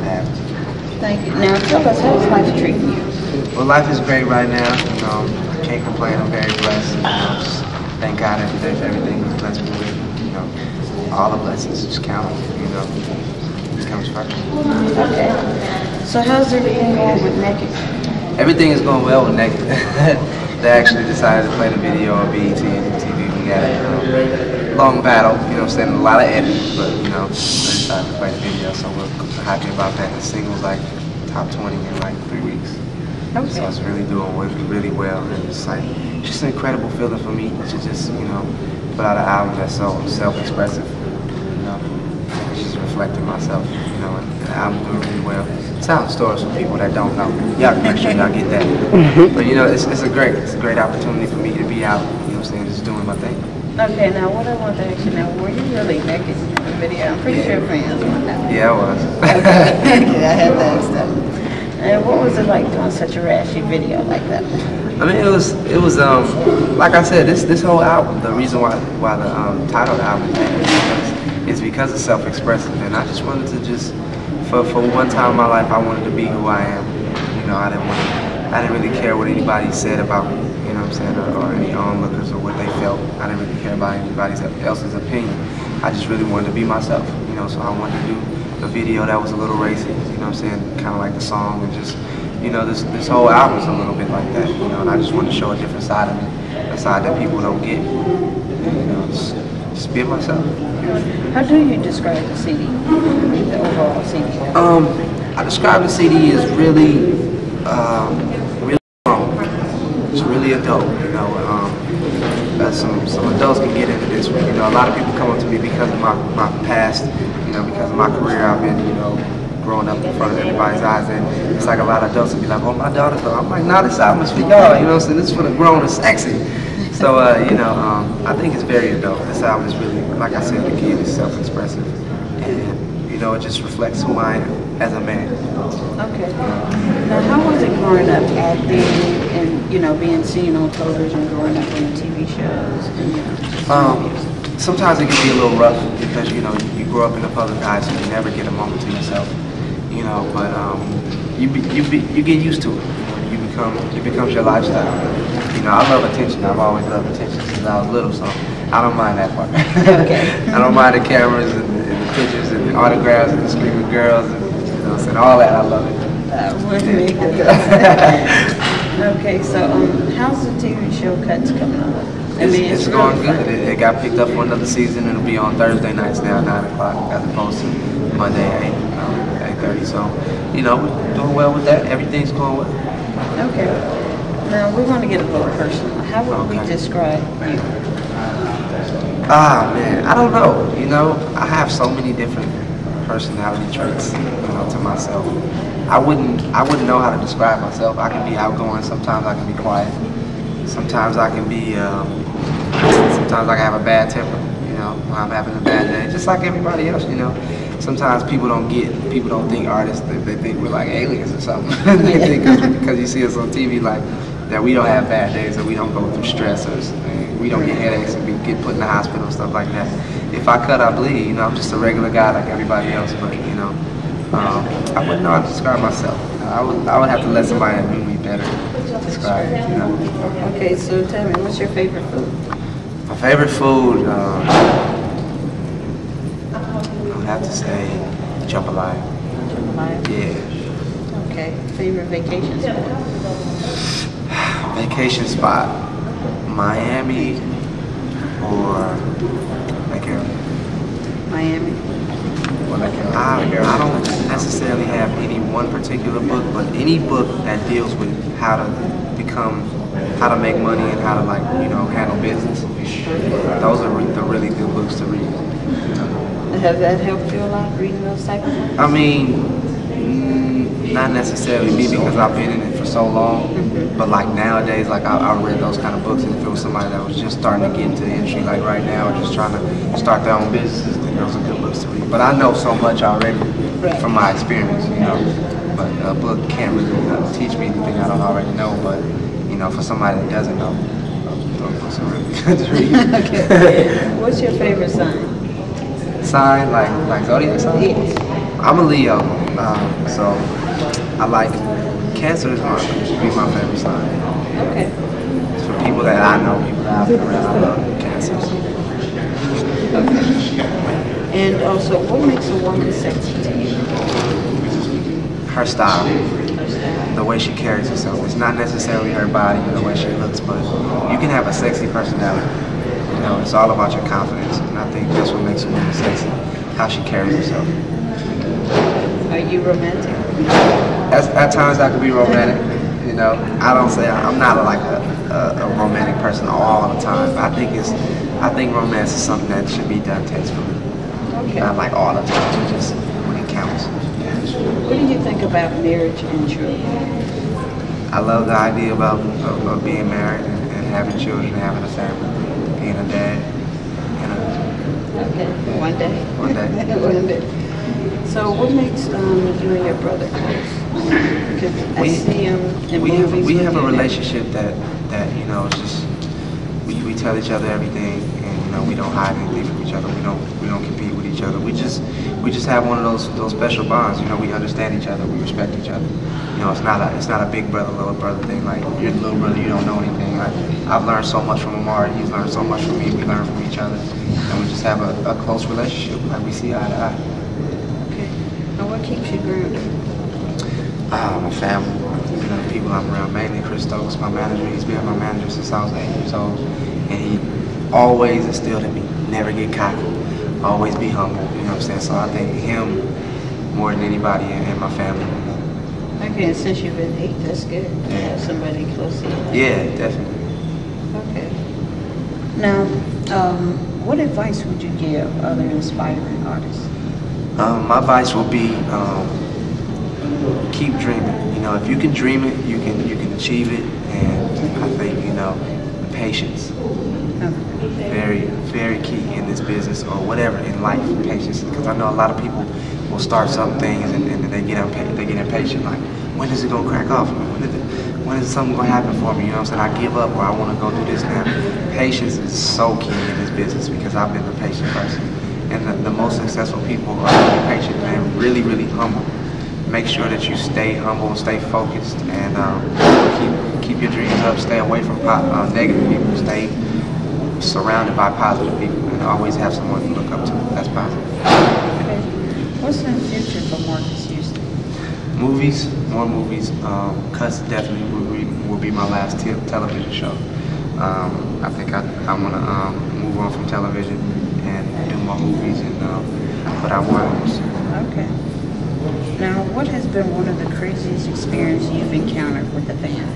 have. Thank you. Now tell us, how's life treating you? Well, life is great right now. You know, can't complain. I'm very blessed. You know, just thank God every day for everything He's blessed me with. You know, all the blessings just count. You know, it comes first. Okay. So how's everything going with Naked? Everything is going well with Naked. They actually decided to play the video on BET and MTV. We got a long battle. You know, what I'm saying, a lot of editing, but you know, they decided to play the video, so we're happy about that. The single's like top 20 in like 3 weeks. Okay. So it's really doing really well, and it's like just an incredible feeling for me to just, you know, put out an album that's so self-expressive. You know, it's just reflecting myself. You know, and the album's doing really well. Telling stories for people that don't know. Y'all make sure y'all get that. But you know, it's a great opportunity for me to be out. You know what I'm saying? Just doing my thing. Okay, now what I want to ask you now, were you really naked in the video? I'm pretty sure fans want to know. Yeah, I was. Okay, I had to ask that. And what was it like doing such a rashy video like that? I mean, it was like I said, this whole album, the reason why the title of the album is because it's self-expressive, and I just wanted to just, for one time in my life, I wanted to be who I am. You know, I didn't really care what anybody said about me. You know what I'm saying, or any onlookers or what they felt. I didn't really care about anybody else's opinion. I just really wanted to be myself. You know, so I wanted to do a video that was a little racy. You know what I'm saying, kind of like the song, and just, you know, this whole album is a little bit like that. You know, and I just want to show a different side of me, a side that people don't get. You know, just be myself. How do you describe the CD, the overall CD? I describe the CD as really, really grown. It's really adult. You know, some adults can get into this one. You know, a lot of people come up to me because of my past. You know, because of my career, I've been, you know, growing up in front of everybody's eyes, and it's like a lot of adults will be like, "Oh, my daughter's," I'm like, "Nah, this album is for y'all." You know what I'm saying? This is for the grown and sexy. So, you know, I think it's very adult. This album is really, like I said, again, it's self-expressive, and you know, it just reflects who I am as a man. Okay. Now, how was it growing up acting and, you know, being seen on television, growing up on the TV shows? And, you know, sometimes it can be a little rough because, you know, you grow up in the public eye, so you never get a moment to yourself. You know, but you get used to it. You know, it becomes your lifestyle. You know, I love attention. I've always loved attention since I was little, so I don't mind that part. Okay. I don't mind the cameras and the pictures and the autographs and the screaming girls and, you know, and all that. I love it. Okay, so how's the TV show Cuts coming on? It's going good. It got picked up for another season. It'll be on Thursday nights now, 9 o'clock, as opposed to Monday at 8:30. So, you know, we're doing well with that. Everything's going well. Okay. Now, we want to get a little personal. How would we describe you? Ah, man, I don't know. You know, I have so many different personality traits, you know, to myself. I wouldn't know how to describe myself. I can be outgoing. Sometimes I can be quiet. Sometimes I can be, sometimes I can have a bad temper, you know, when I'm having a bad day, just like everybody else, you know. Sometimes people don't think artists, they think we're like aliens or something. They think because you see us on TV like that we don't have bad days, or we don't go through stressors, and we don't get headaches and we get put in the hospital and stuff like that. If I cut, I bleed, you know, I'm just a regular guy like everybody else, but, you know, I wouldn't know how to describe myself. I would have to let somebody that knew me better describe it, you know. Okay, so tell me, what's your favorite food? My favorite food, I would have to say jambalaya. Jambalaya? Yeah. Okay, favorite vacation spot? Vacation spot, Miami or Lake Area. Miami. I don't necessarily have any one particular book, but any book that deals with how to make money and how to, like, you know, handle business. Those are the really good books to read. Has that helped you a lot, reading those type of books? I mean, not necessarily me because I've been in it for so long, but like nowadays, like I read those kind of books, and if it was somebody that was just starting to get into the industry, like right now, or just trying to start their own businesses, then those are good books to read. But I know so much already from my experience, you know. But a book can't really teach me anything I don't already know. But, you know, for somebody that doesn't know, those books are really good to read. Okay. What's your favorite sign? Sign, like zodiac sign? Yes. I'm a Leo. So I like Cancer is be my favorite sign. Okay. For people that I know, people that I've been around, I love Cancers. And also, what makes a woman sexy to you? Her style, the way she carries herself. It's not necessarily her body or the way she looks, but you can have a sexy personality. You know, it's all about your confidence, and I think that's what makes a woman sexy, how she carries herself. Are you romantic? At times I can be romantic. You know, I don't say I'm not like a romantic person all the time. But I think romance is something that should be done tastefully. Okay. Not like all the time, just when it counts. What do you think about marriage and children? I love the idea of being married and having children, and having a family, being a dad. You know. Okay. One day. One day. One day. So what makes you and your brother close? Because I see him in movies. We have a relationship that you know, it's just we tell each other everything, and you know, we don't hide anything from each other. We don't compete with each other. We just have one of those special bonds. You know, we understand each other. We respect each other. You know, it's not a big brother little brother thing. Like you're the little brother, you don't know anything. Like I've learned so much from Amari. He's learned so much from me. We learn from each other, and we just have a close relationship. Like we see eye to eye. And what keeps you grounded? My family, you know, the people I'm around, mainly Chris Stokes, my manager. He's been my manager since I was 8 years old, and he always instilled in me, never get cocky, always be humble, you know what I'm saying? So I think him more than anybody in my family. You know? Okay, and since you've been 8, that's good to have somebody close to you. Yeah, definitely. Okay. Now, what advice would you give other inspiring artists? My advice would be keep dreaming. You know, if you can dream it, you can achieve it. And I think, you know, patience, very, very key in this business or whatever in life. Patience, because I know a lot of people will start some things and they get impatient. Like, when is it gonna crack off? When is something gonna happen for me? You know what I'm saying? I give up or I want to go do this now. Patience is so key in this business because I've been a patient person. And the most successful people are really patient and really, really humble. Make sure that you stay humble and stay focused and keep your dreams up. Stay away from negative people. Stay surrounded by positive people and always have someone to look up to. That's positive. Okay. What's in the future for Marques Houston? Movies, more movies. Cuts definitely will be my last television show. I think I want to move on from television and do more movies and put out more albums. Okay. Now, what has been one of the craziest experiences you've encountered with a fan?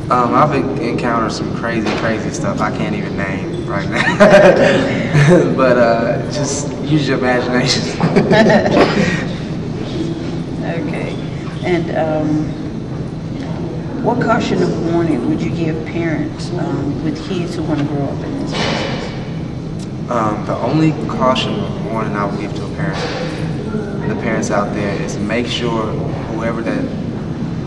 I've encountered some crazy stuff I can't even name right now. But just use your imagination. Okay. And what caution of warning would you give parents with kids who want to grow up in this business? The only caution or warning I would give to the parents out there is make sure whoever that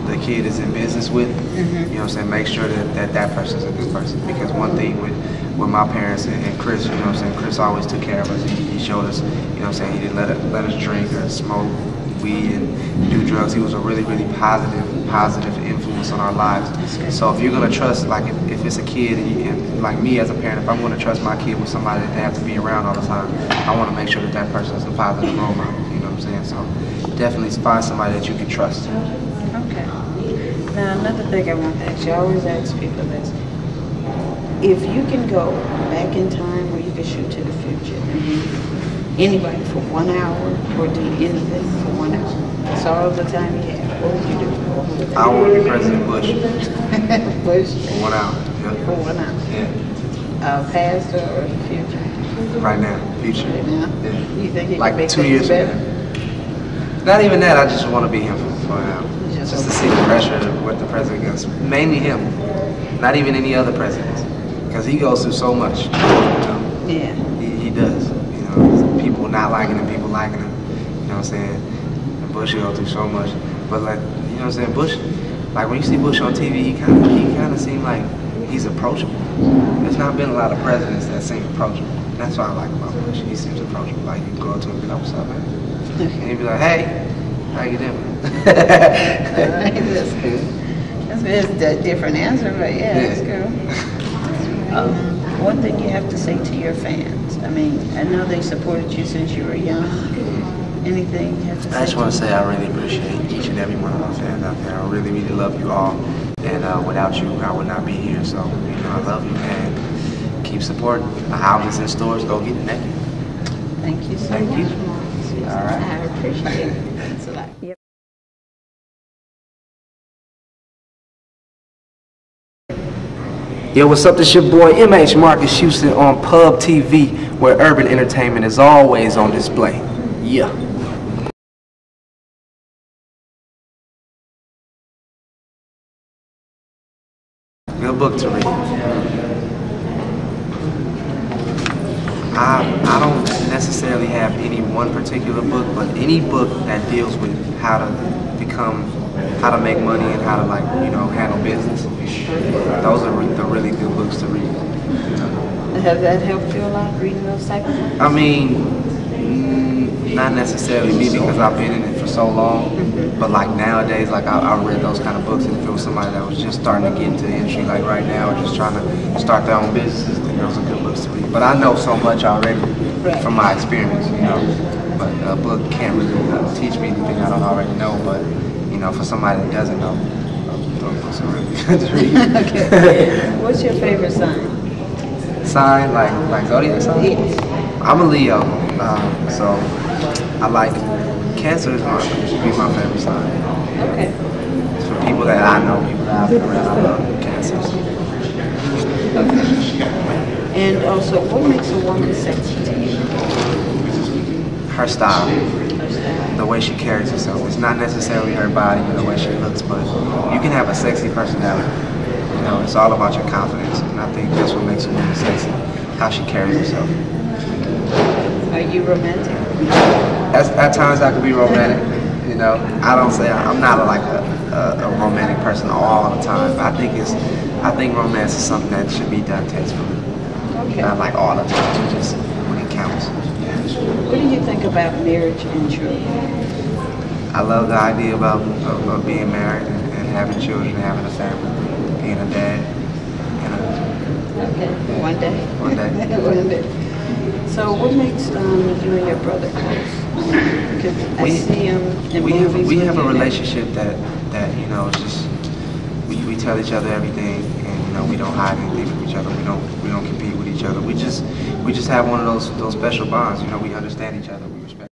the kid is in business with, you know what I'm saying, make sure that person's a good person. Because one thing with my parents and Chris, you know what I'm saying, Chris always took care of us. He showed us, you know what I'm saying, he didn't let us drink or smoke weed and do drugs. He was a really, really positive influence on our lives. So if you're gonna trust, like if it's a kid and like me as a parent, if I'm gonna trust my kid with somebody that they have to be around all the time, I want to make sure that person is a positive role model. You know what I'm saying? So definitely find somebody that you can trust. Okay. Now another thing I want to ask you, I always ask people this: if you can go back in time, or you can shoot to the future and be anybody for 1 hour, or do anything for 1 hour, that's all the time you have, what would you do? I want to be President Bush. Bush? For 1 hour. Yeah. For 1 hour. Yeah. Past or the future? Right now. Future. Right now? Yeah. You think he like can make 2 years better? Not even that. I just want to be him for an hour. Just to see the pressure of what the president goes. Mainly him. Not even any other presidents. Because he goes through so much. You know? Yeah. He does. You know, people not liking him, people liking him. You know what I'm saying? And Bush goes through so much. But like, you know what I'm saying? Bush, like when you see Bush on TV, he kind of seemed like he's approachable. There's not been a lot of presidents that seem approachable. That's what I like about Bush. He seems approachable. Like you go up to him and be like, what's up, man? And he'd be like, hey, How you doing? That's a different answer, but yeah, that's cool. One thing you have to say to your fans. I mean, I know they supported you since you were young. Anything you have to say? I just want to say I really appreciate each and every one of my fans out there. I really, really love you all. And without you, I would not be here. So, I love you, and keep supporting. The album's in stores. Go get it naked. Thank you so Thank much, you. Marques. All right. I appreciate it. Thanks a lot. Yep. Yo, what's up? This your boy MH Marques Houston on Pub TV, where urban entertainment is always on display. Yeah. Good book to read. I don't necessarily have any one particular book, but any book that deals with how to make money and how to handle business. Those are the really good books to read. Has that helped you a lot, reading those type of books? I mean, not necessarily me because I've been in it for so long, but like nowadays, like I read those kind of books, and if it was somebody that was just starting to get into the industry, like right now, or just trying to start their own businesses, then those are good books to read. But I know so much already from my experience, But a book can't really teach me anything I don't already know. But for somebody that doesn't know, those books are really good to read. Okay. What's your favorite sign? Sign, like zodiac sign? Yes. I'm a Leo, so I like Cancer is my favorite sign. Okay. For people that I know, people that I've been around, I love Cancers. Okay. And also, what makes a woman sexy to you? Her style, Her style. the way she carries herself. It's not necessarily her body or the way she looks, but you can have a sexy personality. It's all about your confidence, and I think that's what makes a woman sexy, how she carries herself. Are you romantic? At times I can be romantic, I don't say I'm not a romantic person all the time. But I think romance is something that should be done tastefully. Okay. Not like all the time, just when it counts. What do you think about marriage and children? I love the idea of being married and having children and having a family, being a dad. Okay. One day. One day. One day. So what makes you and your brother close? Because I see him in movies. We have a relationship that it's just we tell each other everything, and we don't hide anything from each other. We don't compete with each other. We just have one of those special bonds. We understand each other. We respect.